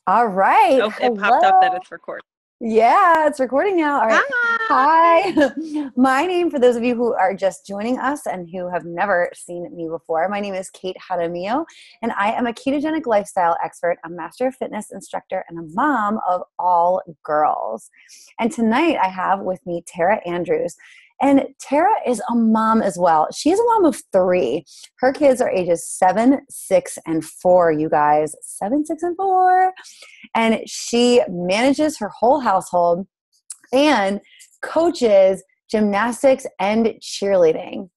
All right. Oh, it popped up that Hello. it's recording. Yeah, it's recording now. All right. Hi. Hi. My name, for those of you who are just joining us and who have never seen me before, my name is Kate Jaramillo, and I am a ketogenic lifestyle expert, a master fitness instructor, and a mom of all girls. And tonight I have with me Tara Andrews. And Tara is a mom as well. She's a mom of three. Her kids are ages 7, 6, and 4, you guys. 7, 6, and 4. And she manages her whole household and coaches gymnastics and cheerleading.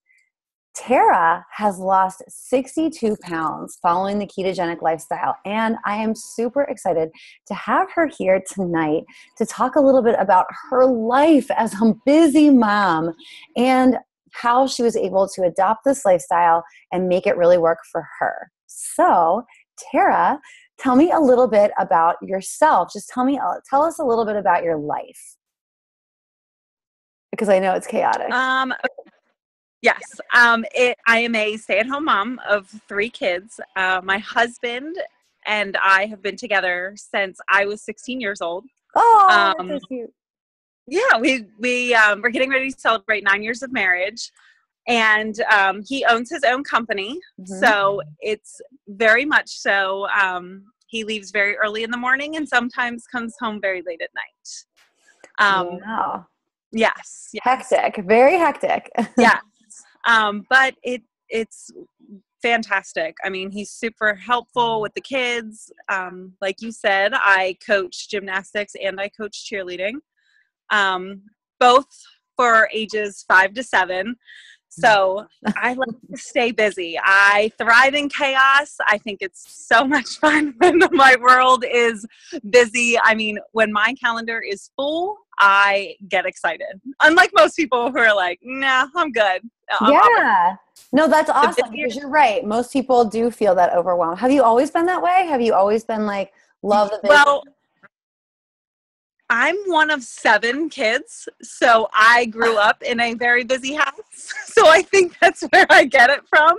Tara has lost 62 pounds following the ketogenic lifestyle, and I am super excited to have her here tonight to talk a little bit about her life as a busy mom and how she was able to adopt this lifestyle and make it really work for her. So, Tara, tell me a little bit about yourself. Just tell us a little bit about your life, because I know it's chaotic. Yes. I am a stay-at-home mom of 3 kids. My husband and I have been together since I was 16 years old. Oh, that's Um, so cute. yeah, we're getting ready to celebrate 9 years of marriage, and he owns his own company, Mm-hmm. so it's very much so. He leaves very early in the morning and sometimes comes home very late at night. Wow. Yes. Hectic, very hectic. Yeah. But it's fantastic. I mean, he's super helpful with the kids. Like you said, I coach gymnastics and I coach cheerleading, both for ages 5 to 7. So I like to stay busy. I thrive in chaos. I think it's so much fun when my world is busy. I mean, when my calendar is full, I get excited. Unlike most people who are like, nah, I'm good. Yeah. No, that's The awesome, busier, because you're right. Most people do feel that overwhelm. Have you always been that way? Have you always been like, love the business? well, I'm one of 7 kids, so I grew up in a very busy house. So I think that's where I get it from.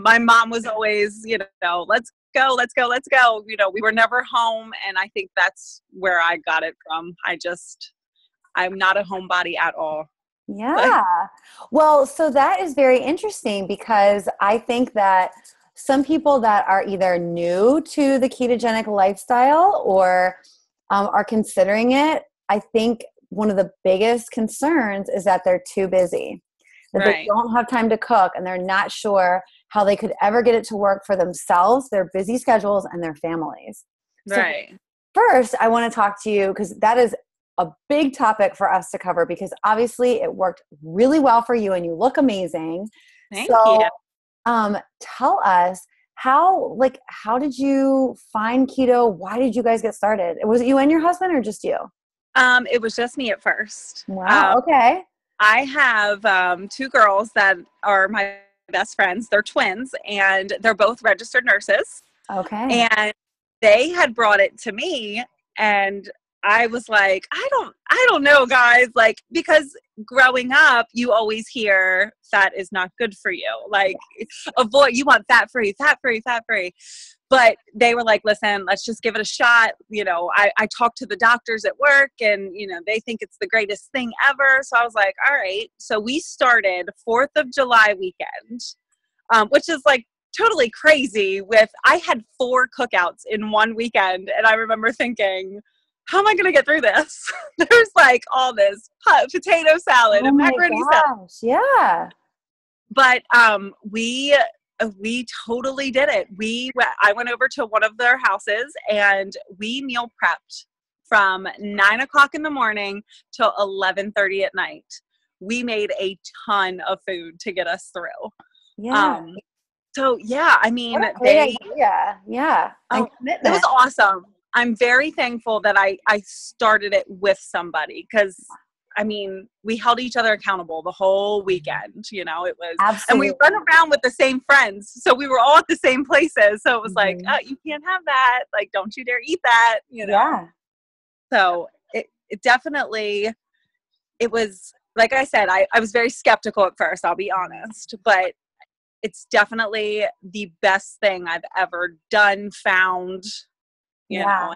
My mom was always, let's go, let's go, let's go. We were never home, and I think that's where I got it from. I'm not a homebody at all. Yeah. Well, so that is very interesting, because I think that some people that are either new to the ketogenic lifestyle or are considering it, I think one of the biggest concerns is that they're too busy, that they Right, don't have time to cook, and they're not sure how they could ever get it to work for themselves, their busy schedules, and their families. So right. first, I want to talk to you, because that is a big topic for us to cover, because obviously it worked really well for you and you look amazing. Thank you. So tell us how did you find keto? Why did you guys get started? Was it you and your husband, or just you? It was just me at first. Wow. Okay. I have 2 girls that are my best friends. They're twins, and they're both registered nurses. Okay. And they had brought it to me, and I was like, I don't know, guys, like, because growing up, you always hear fat is not good for you. Like, you want fat free, fat free, fat free. But they were like, listen, let's just give it a shot. I talked to the doctors at work, and, they think it's the greatest thing ever. So I was like, all right. So we started 4th of July weekend, which is like totally crazy. I had 4 cookouts in one weekend, and I remember thinking, how am I going to get through this? There's like all this potato salad Oh and my macaroni salad. gosh. Yeah. But we totally did it. I went over to one of their houses, and we meal prepped from 9 o'clock in the morning till 11:30 at night. We made a ton of food to get us through. Yeah. So yeah, I mean, What a great idea. Yeah. And it was commitment. awesome. I'm very thankful that I started it with somebody, because I mean, we held each other accountable the whole weekend, it was, and we Absolutely. run around with the same friends. So we were all at the same places. So it was like, Mhm. oh, you can't have that. Like, don't you dare eat that. Yeah. So it definitely, it was, like I said, I was very skeptical at first, I'll be honest, but it's definitely the best thing I've ever done, found. you Yeah. know,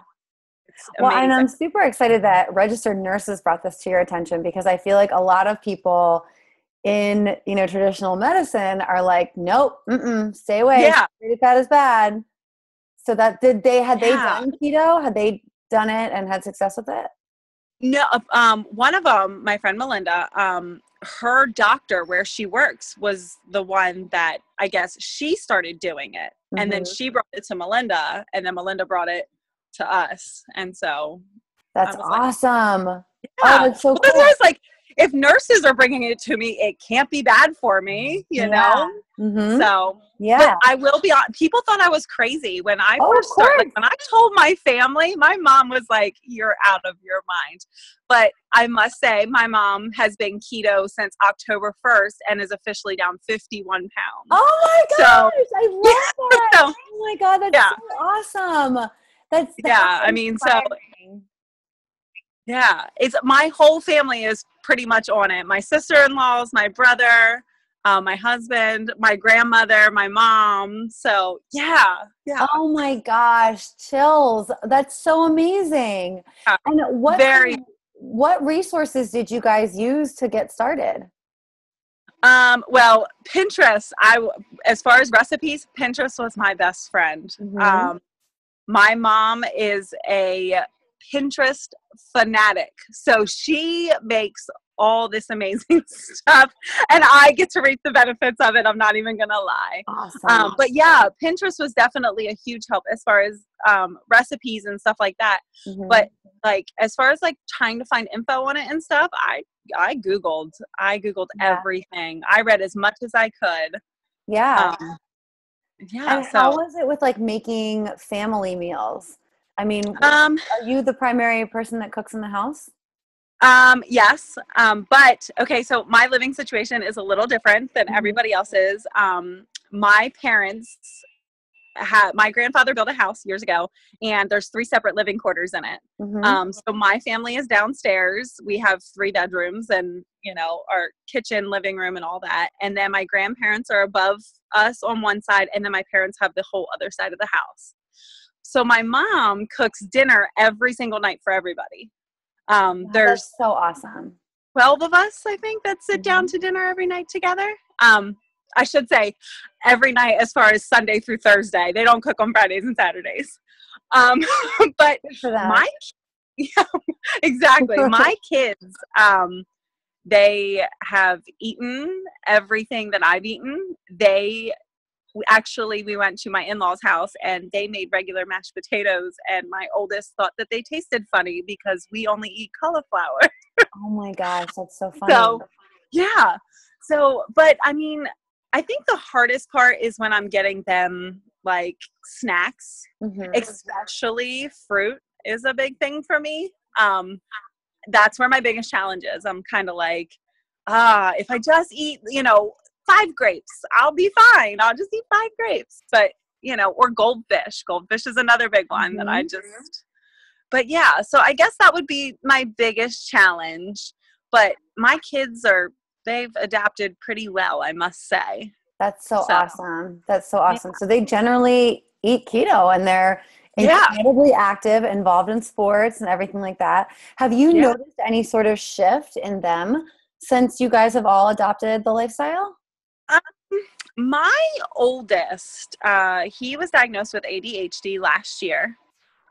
it's Well, and amazing. I'm super excited that registered nurses brought this to your attention, because I feel like a lot of people in, traditional medicine are like, nope, stay away. Yeah. Saturated fat is bad. So had they Yeah. done keto? Had they done it and had success with it? No, one of them, my friend Melinda, her doctor where she works was the one that I guess she started doing it. And then Hmm. she brought it to Melinda, and then Melinda brought it to us. And so I That's was like, awesome. Oh, yeah. that's so Well, that's cool. always like, if nurses are bringing it to me, it can't be bad for me, Yeah. Hmm. So, but Yeah. I will be on. People thought I was crazy when I Oh, of first started. Like course. when I told my family, my mom was like, "You're out of your mind." But I must say, my mom has been keto since October 1st and is officially down 51 pounds. Oh my So, gosh, I yeah, love that. so, Oh my God, that's yeah, so awesome. That's yeah. I mean, so inspiring. yeah, it's my whole family is pretty much on it. My sister-in-laws, my brother, my husband, my grandmother, my mom. So yeah, yeah, Oh my gosh, chills. That's so amazing. yeah. And Very. what resources did you guys use to get started? Well, Pinterest. As far as recipes, Pinterest was my best friend. Hmm. My mom is a Pinterest fanatic. So she makes all this amazing stuff, and I get to reap the benefits of it. I'm not even going to lie. Awesome. But yeah, Pinterest was definitely a huge help as far as recipes and stuff like that. Hmm. But like as far as like trying to find info on it and stuff, I googled Yeah. everything. I read as much as I could. Yeah. Um, yeah. And how So was it with like making family meals? I mean, um, are you the primary person that cooks in the house? yes. But okay, so my living situation is a little different than Hmm. everybody else's. My parents my grandfather built a house years ago, and there's 3 separate living quarters in it. Hmm. So my family is downstairs. We have 3 bedrooms and, our kitchen, living room and all that. And then my grandparents are above us on one side. And then my parents have the whole other side of the house. So my mom cooks dinner every single night for everybody. Wow, There's that's so awesome. 12 of us, I think, that sit down Hmm. to dinner every night together. I should say every night as far as Sunday through Thursday. They don't cook on Fridays and Saturdays. Um, but Good for them. my, yeah, exactly. My kids, they have eaten everything that I've eaten. We went to my in-laws house and they made regular mashed potatoes, and my oldest thought that they tasted funny because we only eat cauliflower. Oh my gosh, that's so funny. So yeah. So, but I mean, I think the hardest part is when I'm getting them like snacks, Hmm. especially fruit is a big thing for me. That's where my biggest challenge is. I'm kind of like, if I just eat, 5 grapes, I'll be fine. I'll just eat 5 grapes. But, or goldfish. Goldfish is another big one that I Hmm. just, but yeah, so I guess that would be my biggest challenge. But my kids they've adapted pretty well, I must say. That's so So, awesome. That's so yeah. awesome. So they generally eat keto and they're Yeah. incredibly active, involved in sports and everything like that. Have you Yeah. noticed any sort of shift in them since you guys have all adopted the lifestyle? Um, my oldest, he was diagnosed with ADHD last year.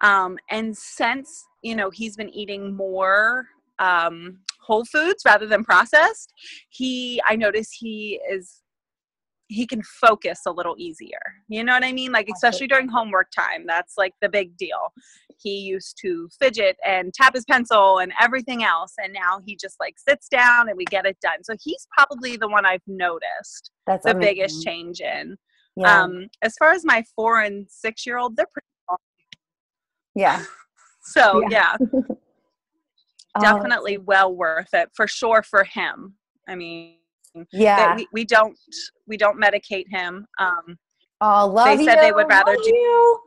And since, he's been eating more whole foods rather than processed, I notice he can focus a little easier. You know what I mean? Like, especially during homework time, that's like the big deal. He used to fidget and tap his pencil and everything else. And now he just like sits down and we get it done. So he's probably the one I've noticed That's the biggest amazing. change in. Yeah. As far as my 4 and 6-year-old, they're pretty small. Yeah. So Yeah. yeah, Oh, that's definitely so, well worth it for sure for him. I mean, that yeah. we don't medicate him. Oh, They love you. said they would rather Love do you.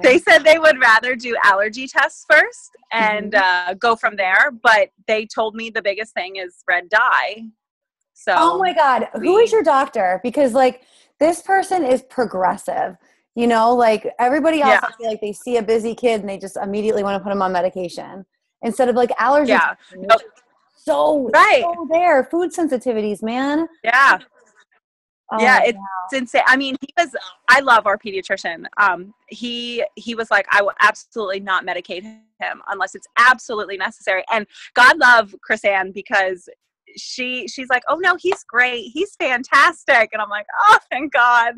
they Awesome. said they would rather do allergy tests first and Mhm. go from there. But they told me the biggest thing is red dye. Oh So my God. Who is we, your doctor? Because like this person is progressive. You know, like everybody else, Yeah. I feel like they see a busy kid and they just immediately want to put them on medication instead of like allergy Yeah. testing, which is Right. so there. Food sensitivities, man. Yeah. Yeah, Oh, it's insane. I mean, I love our pediatrician. He was like, I will absolutely not medicate him unless it's absolutely necessary. And God love Chris Ann, because she's like, oh no, he's great. He's fantastic. And I'm like, oh, thank God.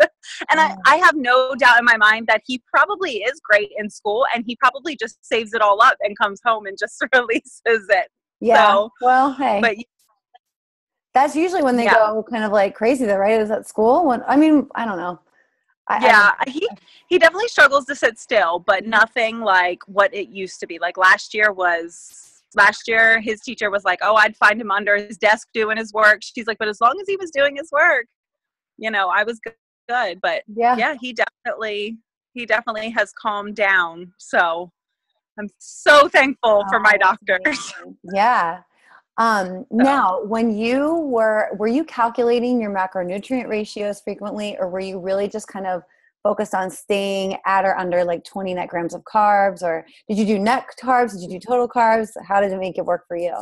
And I have no doubt in my mind that he probably is great in school, and he probably just saves it all up and comes home and just releases it. yeah. So, Well, hey. but That's usually when they yeah. go kind of like crazy though, right? Is at school? When I mean, I don't know. I don't Yeah, he definitely struggles to sit still, but nothing like what it used to be. Like last year, his teacher was like, "Oh, I'd find him under his desk doing his work." She's like, "But as long as he was doing his work, I was good." But yeah, he definitely has calmed down. So I'm so thankful for my doctors. Yeah. Now, when were you calculating your macronutrient ratios frequently, or were you really just kind of focused on staying at or under like 20 net grams of carbs, or did you do net carbs? Did you do total carbs? How did it make it work for you?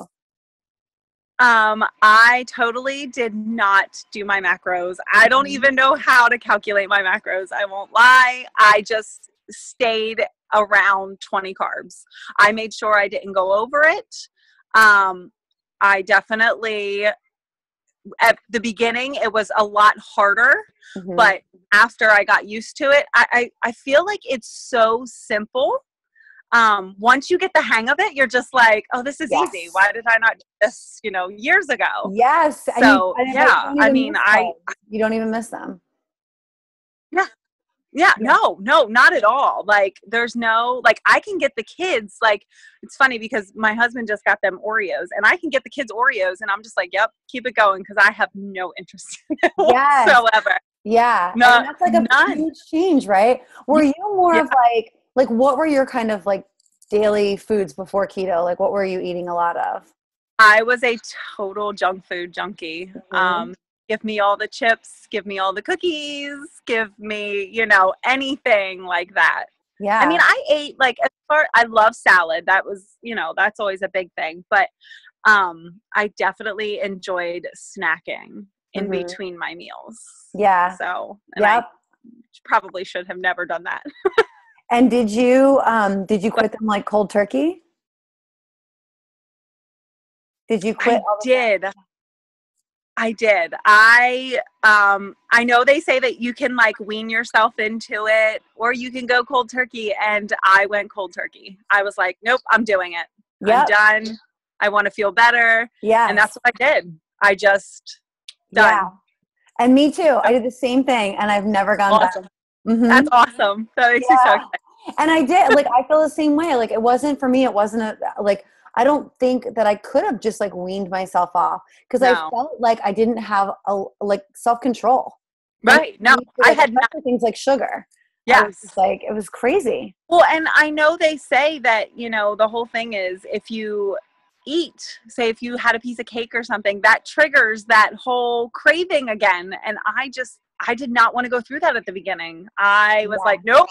I totally did not do my macros. I don't even know how to calculate my macros. I won't lie. I just stayed around 20 carbs. I made sure I didn't go over it. I definitely, at the beginning, it was a lot harder, but after I got used to it, I feel like it's so simple. Once you get the hang of it, you're just like, oh, this is easy. Why did I not do this, years ago? Yes. So, yeah, I mean, you don't even miss them. Yeah, no, not at all. Like, there's no, like, I can get the kids, like, it's funny because my husband just got them Oreos, and I can get the kids Oreos, and I'm just like, yep, keep it going, because I have no interest in it whatsoever. Yeah. No, and that's like a huge change, right? Were you more of like, what were your kind of like daily foods before keto? Like, what were you eating a lot of? I was a total junk food junkie. Give me all the chips, give me all the cookies, give me, anything like that. Yeah. I mean, I ate I love salad. That was, that's always a big thing. But I definitely enjoyed snacking in between my meals. Yeah. So, I probably should have never done that. And did you quit them like cold turkey? Did you quit? I did. I know they say that you can like wean yourself into it, or you can go cold turkey, and I went cold turkey. I was like, nope, I'm doing it. I'm done. I want to feel better. Yeah. And that's what I did. I just done. Yeah. And me too. I did the same thing, and I've never gone back. That's awesome. That makes me so excited. And I did. Like, I feel the same way. Like, it wasn't for me. It wasn't I don't think that I could have just like weaned myself off, because I felt like I didn't have self-control. Right. No, I had things like sugar. Yes. It was crazy. Well, and I know they say that, the whole thing is if you eat, say if you had a piece of cake or something, that triggers that whole craving again. And I did not want to go through that at the beginning. I was like, nope,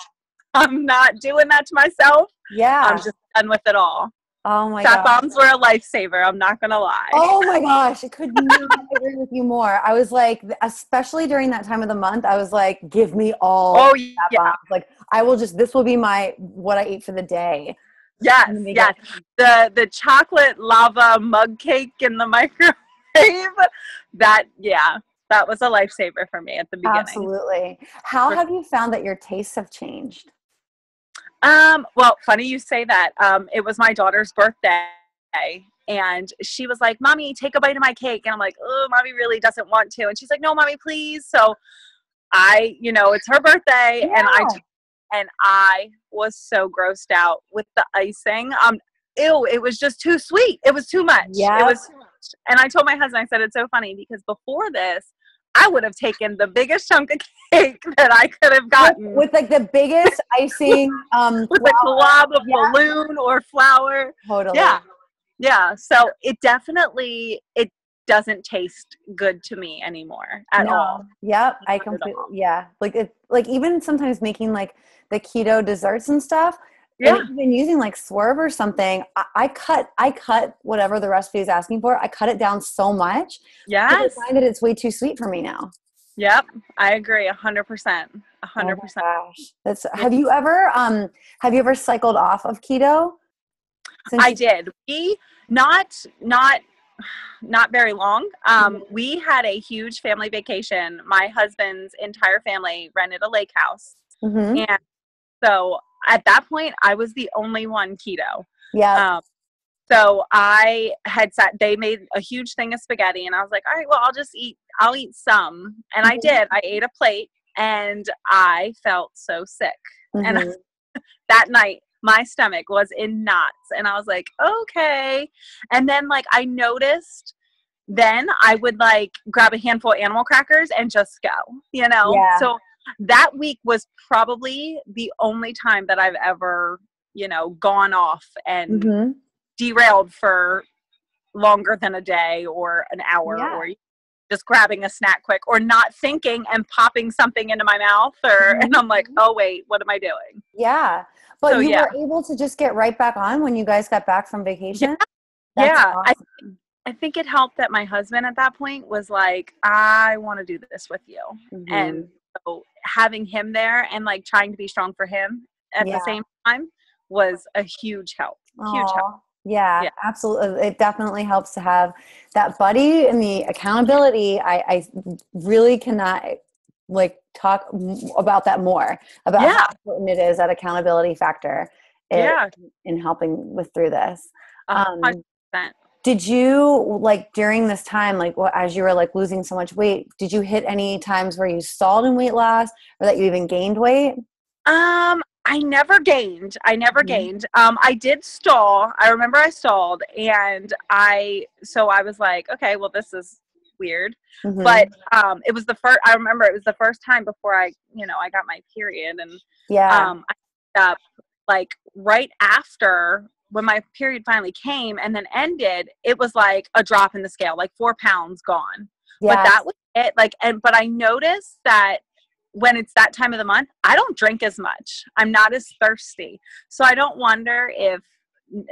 I'm not doing that to myself. Yeah. I'm just done with it all. Oh my gosh. Fat bombs were a lifesaver. I'm not going to lie. Oh my gosh. I could not agree with you more. I was like, especially during that time of the month, I was like, give me all fat bombs. Like, this will be what I eat for the day. Yes. Yes. The chocolate lava mug cake in the microwave. That was a lifesaver for me at the beginning. Absolutely. How have you found that your tastes have changed? Well, funny you say that. It was my daughter's birthday, and she was like, Mommy, take a bite of my cake. And I'm like, oh, Mommy really doesn't want to. And she's like, no, Mommy, please. So it's her birthday, and I was so grossed out with the icing. It was just too sweet. It was too much. Yeah. It was too much. And I told my husband, I said, it's so funny because before this, I would have taken the biggest chunk of cake that I could have gotten. With like the biggest icing. With a glob of balloon or flour. Totally. Yeah. Yeah. So it definitely, doesn't taste good to me anymore at all. No. Yep. I Not at completely, all. yeah. Like even sometimes making like the keto desserts and stuff, and Yeah. even using like Swerve or something, I cut whatever the recipe is asking for. I cut it down so much because Yes. I find that it's way too sweet for me now. Yep. I agree 100%. Oh 100%. my gosh. That's, Yeah. have you ever cycled off of keto since I you, did. We not very long. We had a huge family vacation. My husband's entire family rented a lake house. mm-hmm. And so at that point, I was the only one keto. Yeah. Um, so I had they made a huge thing of spaghetti and I was like, all right, well, I'll eat some. And I Mm-hmm. did. I ate a plate and I felt so sick. And Mm-hmm. that night, my stomach was in knots. And I was like, okay. And then like I noticed then I would like grab a handful of animal crackers and just go, you know? Yeah. So that week was probably the only time that I've ever, gone off and Mm-hmm. derailed for longer than a day or an hour Yeah. or just grabbing a snack quick or not thinking and popping something into my mouth and I'm like, Mm-hmm. oh wait, what am I doing? Yeah. But So you yeah. were able to just get right back on when you guys got back from Yeah. vacation? That's Yeah. awesome. I think it helped that my husband at that point was like, I want to do this with you. And Mm-hmm. so having him there and like trying to be strong for him at the Yeah. same time was a huge help. Huge help. Oh, yeah, Yeah. absolutely. It definitely helps to have that buddy and the accountability. I really cannot like talk about that more, about how Yeah. important it is, that accountability factor it, Yeah. in helping with through this. Um, 100%. did you like during this time, like as you were like losing so much weight, did you hit any times where you stalled in weight loss or that you even gained weight? I never gained. I never Mhm. gained. I did stall. I remember I stalled and so I was like, okay, well, this is weird. But Mhm. it was I remember it was the first time before I got my period. And Yeah. I ended up like right after when my period finally came and then ended, it was like a drop in the scale, like 4 pounds gone. But Yes. that was it. But I noticed that when it's that time of the month, I don't drink as much. I'm not as thirsty. So I don't wonder if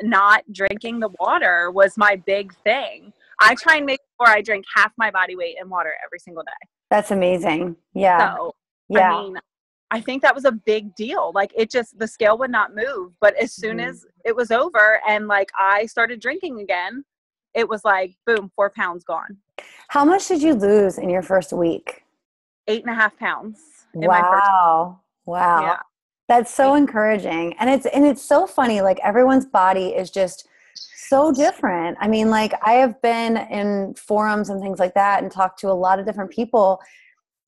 not drinking the water was my big thing. I try and make sure I drink half my body weight in water every single day. That's amazing. Yeah. So, I Yeah. mean, I think that was a big deal. Like the scale would not move. But as soon Mhm. as it was over and like I started drinking again, it was like, boom, 4 pounds gone. How much did you lose in your first week? 8.5 pounds in my first, Wow. Wow. yeah. That's so encouraging. And it's so funny. Like everyone's body is just so different. I mean, like I have been in forums and things like that and talked to a lot of different people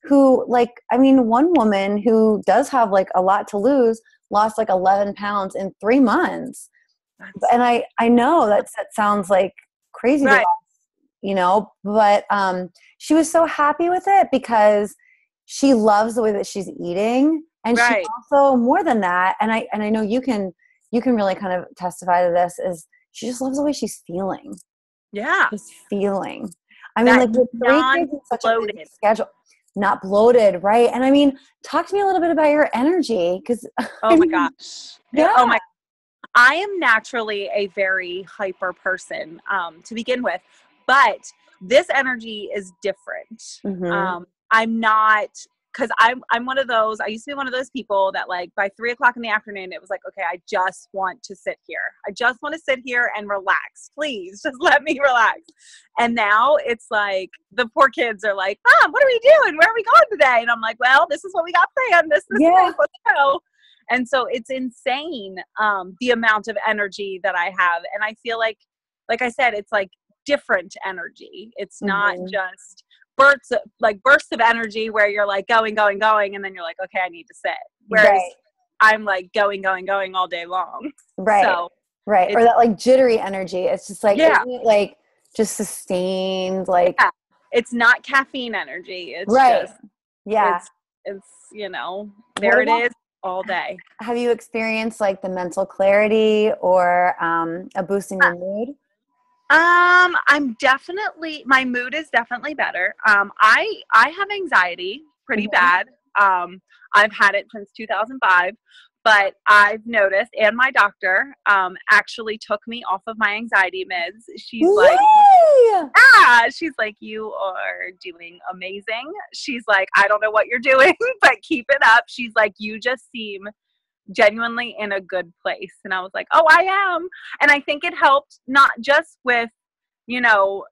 who like, I mean, one woman who does have like a lot to lose lost like 11 pounds in 3 months. That's And I know that sounds like crazy to right. but she was so happy with it because she loves the way that she's eating, and she Right. also, more than that, and I know you can really kind of testify to this, is she just loves the way she's feeling. Yeah. She's feeling. I mean, That like with 3 kids and such a busy non-bloated. schedule, not bloated, right? And I mean, talk to me a little bit about your energy, because Oh my gosh. yeah. Oh my, I am naturally a very hyper person to begin with, but this energy is different. Hmm. I'm not, because I'm one of those. I used to be one of those people that like by 3 o'clock in the afternoon, it was like, okay, I just want to sit here. I just want to sit here and relax. Please, just let me relax. And now it's like the poor kids are like, Mom, what are we doing? Where are we going today? And I'm like, well, this is what we got planned. This Yeah. place. Let's go. And so it's insane, the amount of energy that I have. And I feel like I said, it's like different energy. It's not Hmm. just bursts of energy where you're like going, going, going. And then you're like, okay, I need to sit. Whereas Right. I'm like going, going, going all day long. Right. So Right. Or it's, that like jittery energy. It's just like, yeah, isn't it like just sustained? Like, yeah. It's not caffeine energy. It's right. just, Yeah. it's, What there it about, is all day. have you experienced like the mental clarity or a boost in your mood? My mood is definitely better. I have anxiety pretty Hmm. bad. I've had it since 2005, but I've noticed, and my doctor, actually took me off of my anxiety meds. Yay! She's like, you are doing amazing. She's like, I don't know what you're doing, but keep it up. She's like, you just seem genuinely in a good place. And I was like, oh, I am. And I think it helped not just with, you know,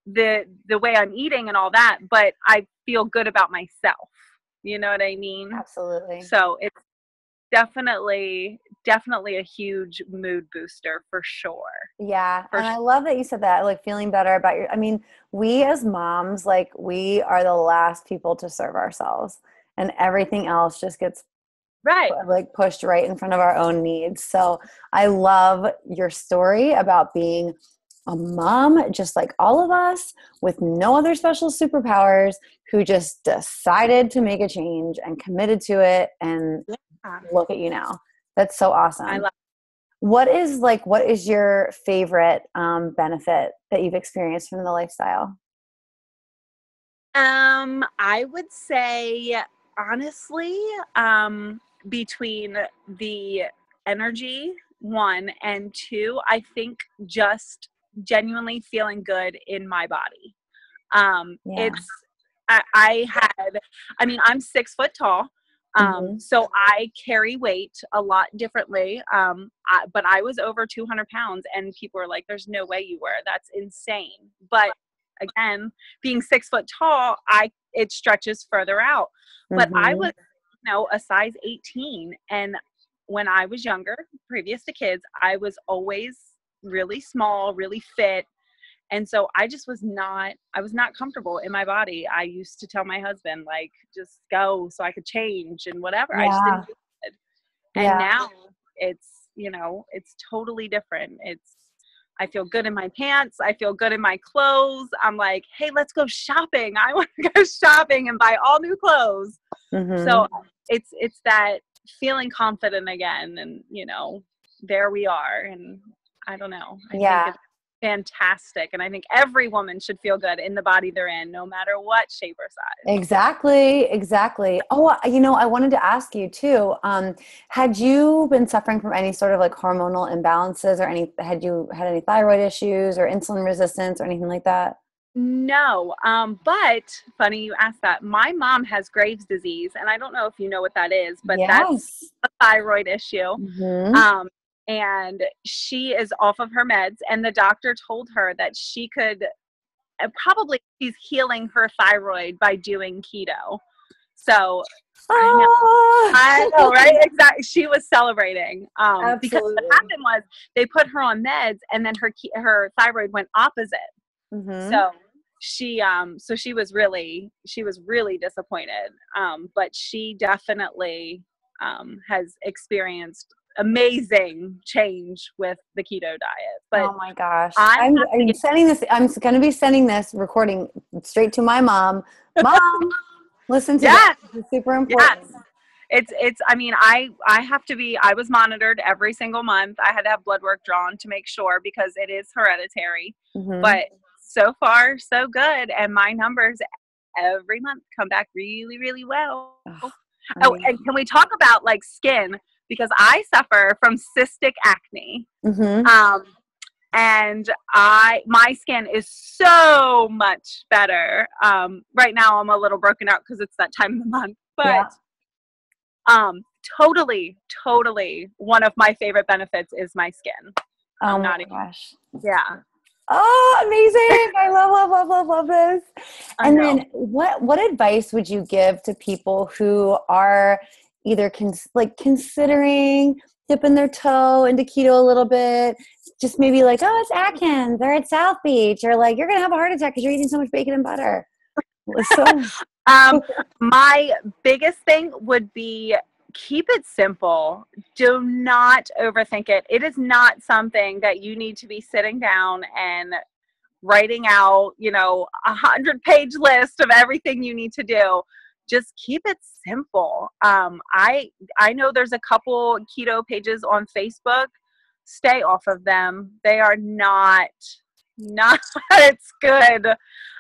the way I'm eating and all that, but I feel good about myself. You know what I mean? Absolutely. So it's definitely a huge mood booster for sure. Yeah. For And I sure. love that you said that, like feeling better about I mean, we as moms, like we are the last people to serve ourselves and everything else just gets Right. like pushed right in front of our own needs. So I love your story about being a mom, just like all of us, with no other special superpowers, who just decided to make a change and committed to it. And Yeah. look at you now. That's so I awesome. love What is your favorite benefit that you've experienced from the lifestyle? I would say honestly, between the energy, one, and two, I think just genuinely feeling good in my body. Yeah. It's I had, I mean, I'm 6 foot tall. Hmm. So I carry weight a lot differently. But I was over 200 pounds and people were like, there's no way you were. That's insane. But again, being 6 foot tall, it stretches further out. But I Hmm. was, a size 18. And when I was younger, previous to kids, I was always really small, really fit, and so I was not comfortable in my body. I used to tell my husband, like, just go so I could change and whatever. I just didn't Yeah. feel good. And Yeah. now it's totally different. I feel good in my pants. I feel good in my clothes. I'm like, hey, let's go shopping. I want to go shopping and buy all new clothes. Hmm. So it's that feeling confident again. And, there we are. And I don't know. I think Yeah. it's fantastic. And I think every woman should feel good in the body they're in, no matter what shape or size. Exactly, exactly. Oh, I wanted to ask you too. Had you been suffering from any sort of like hormonal imbalances, or had you had any thyroid issues or insulin resistance or anything like that? No, but funny you asked that. My mom has Graves' disease, and I don't know if you know what that is, but that's Yes. a thyroid issue. Hmm. Um, and she is off of her meds, and the doctor told her that she could probably she's healing her thyroid by doing keto. So I know. Ah, I know, right? Exactly. She was celebrating because what absolutely. happened was they put her on meds, and then her thyroid went opposite. Hmm. So she was really disappointed. But she definitely has experienced amazing change with the keto diet. But Oh my gosh. I I'm have to I'm get sending this, I'm going to be sending this recording straight to my mom. Mom, listen to this. yes, This is super yes. important. It's I mean, I have to be I was monitored every single month. I had to have blood work drawn to make sure because it is hereditary. Hmm. But so far so good, and my numbers every month come back really, really well. Oh, Oh, and can we talk about like skin, because I suffer from cystic acne. hmm. Um and my skin is so much better. Right now I'm a little broken out because it's that time of the month, but Yeah. um, totally one of my favorite benefits is my skin. Oh I'm my not even, gosh. yeah, Oh, amazing. I love this. I And know. then what advice would you give to people who are either considering dipping their toe into keto a little bit, just maybe like, oh, it's Atkins or it's South Beach, or like you're going to have a heart attack because you're eating so much bacon and butter. So, Um, my biggest thing would be keep it simple. Do not overthink it. It is not something that you need to be sitting down and writing out, 100-page list of everything you need to do. Just keep it simple. I know there's a couple keto pages on Facebook. Stay off of them. They are not not good.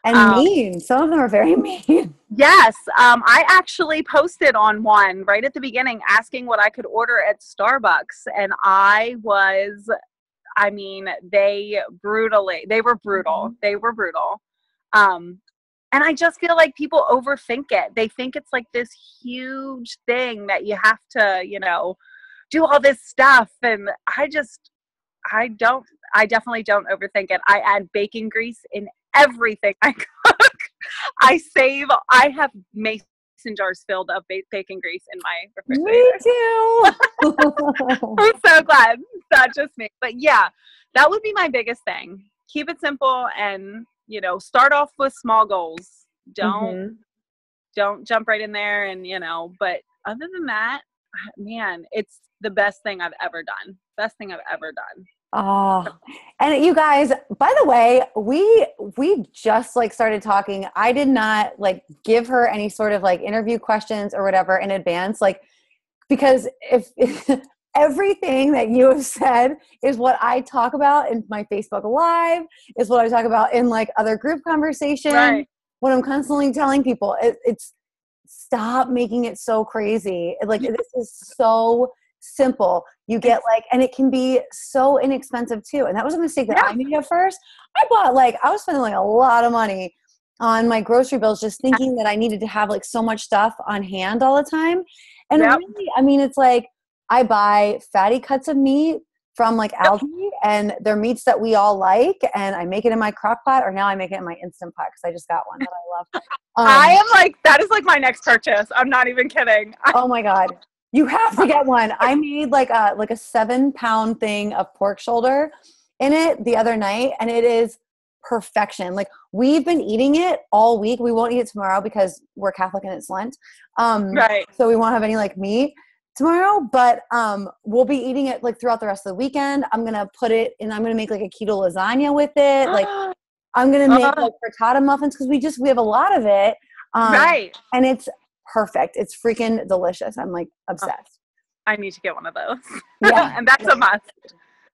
And mean. Some of them are very mean. Yes. I actually posted on one right at the beginning asking what I could order at Starbucks. And they were brutal. They were brutal. And I just feel like people overthink it. They think it's like this huge thing that you have to, do all this stuff. And I definitely don't overthink it. I add bacon grease in everything I cook. I have mason jars filled of bacon grease in my refrigerator. Me too. I'm so glad. Not just me. But yeah, that would be my biggest thing. Keep it simple and, start off with small goals. Don't jump right in there and, but other than that, man, it's the best thing I've ever done. Best thing I've ever done. Oh, and you guys, by the way, we just started talking. I did not give her any sort of interview questions or whatever in advance, because if everything that you have said is what I talk about in my Facebook Live, is what I talk about in other group conversations. Right. When I'm constantly telling people, it's stop making it so crazy. This is so simple. You get and it can be so inexpensive too. And that was a mistake that I made at first. I bought I was spending a lot of money on my grocery bills, just thinking that I needed to have so much stuff on hand all the time. And really, it's I buy fatty cuts of meat from Aldi, and they're meats that we all like, and I make it in my crock pot, or now I make it in my Instant Pot because I just got one that I love. I am that is my next purchase. I'm not even kidding. Oh my God. You have to get one. I made a 7-pound thing of pork shoulder in it the other night, and it is perfection. We've been eating it all week. We won't eat it tomorrow because we're Catholic and it's Lent. Right. So we won't have any meat tomorrow, but we'll be eating it throughout the rest of the weekend. I'm gonna put it in. I'm gonna make a keto lasagna with it. I'm gonna make frittata muffins because we have a lot of it. Right. And it's perfect. It's freaking delicious. I'm obsessed. I need to get one of those. Yeah. And that's a must.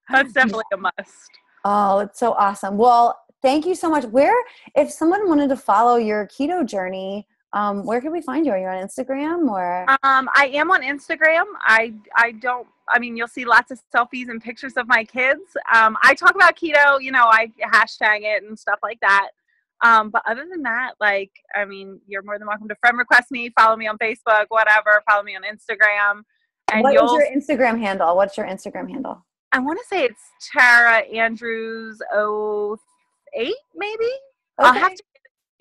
That's definitely a must. Oh, it's so awesome. Well, thank you so much. If someone wanted to follow your keto journey, where can we find you? Are you on Instagram or? I am on Instagram. You'll see lots of selfies and pictures of my kids. I talk about keto, I hashtag it and stuff like that. But other than that, you're more than welcome to friend request me, follow me on Facebook, whatever, follow me on Instagram. And what is your Instagram handle? What's your Instagram handle? I want to say it's Tara Andrews 08, maybe. Okay.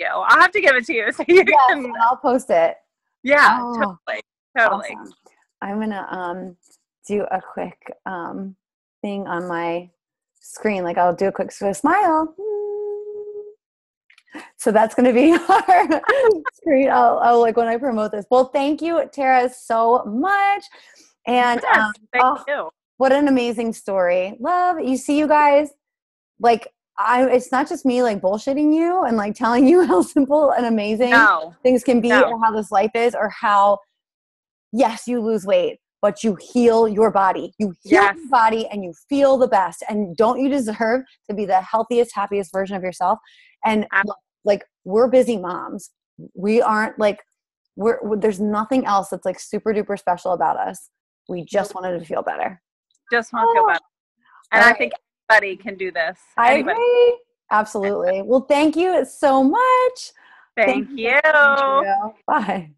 I'll have to give it to you so you can. And I'll post it. Yeah, totally. Awesome. I'm gonna do a quick thing on my screen. I'll do a quick smile. So that's going to be our screen. I'll when I promote this. Well, thank you, Tara, so much. And thank you. What an amazing story. Love. You see, you guys, it's not just me bullshitting you and telling you how simple and amazing things can be or how this life is or how, yes, you lose weight, but you heal your body. You heal your body and you feel the best. And don't you deserve to be the healthiest, happiest version of yourself? And we're busy moms. We aren't there's nothing else that's super duper special about us. We just wanted to feel better. Just want to feel better. And I think anybody can do this. I agree. Absolutely. Well, thank you so much. Thank you. Bye.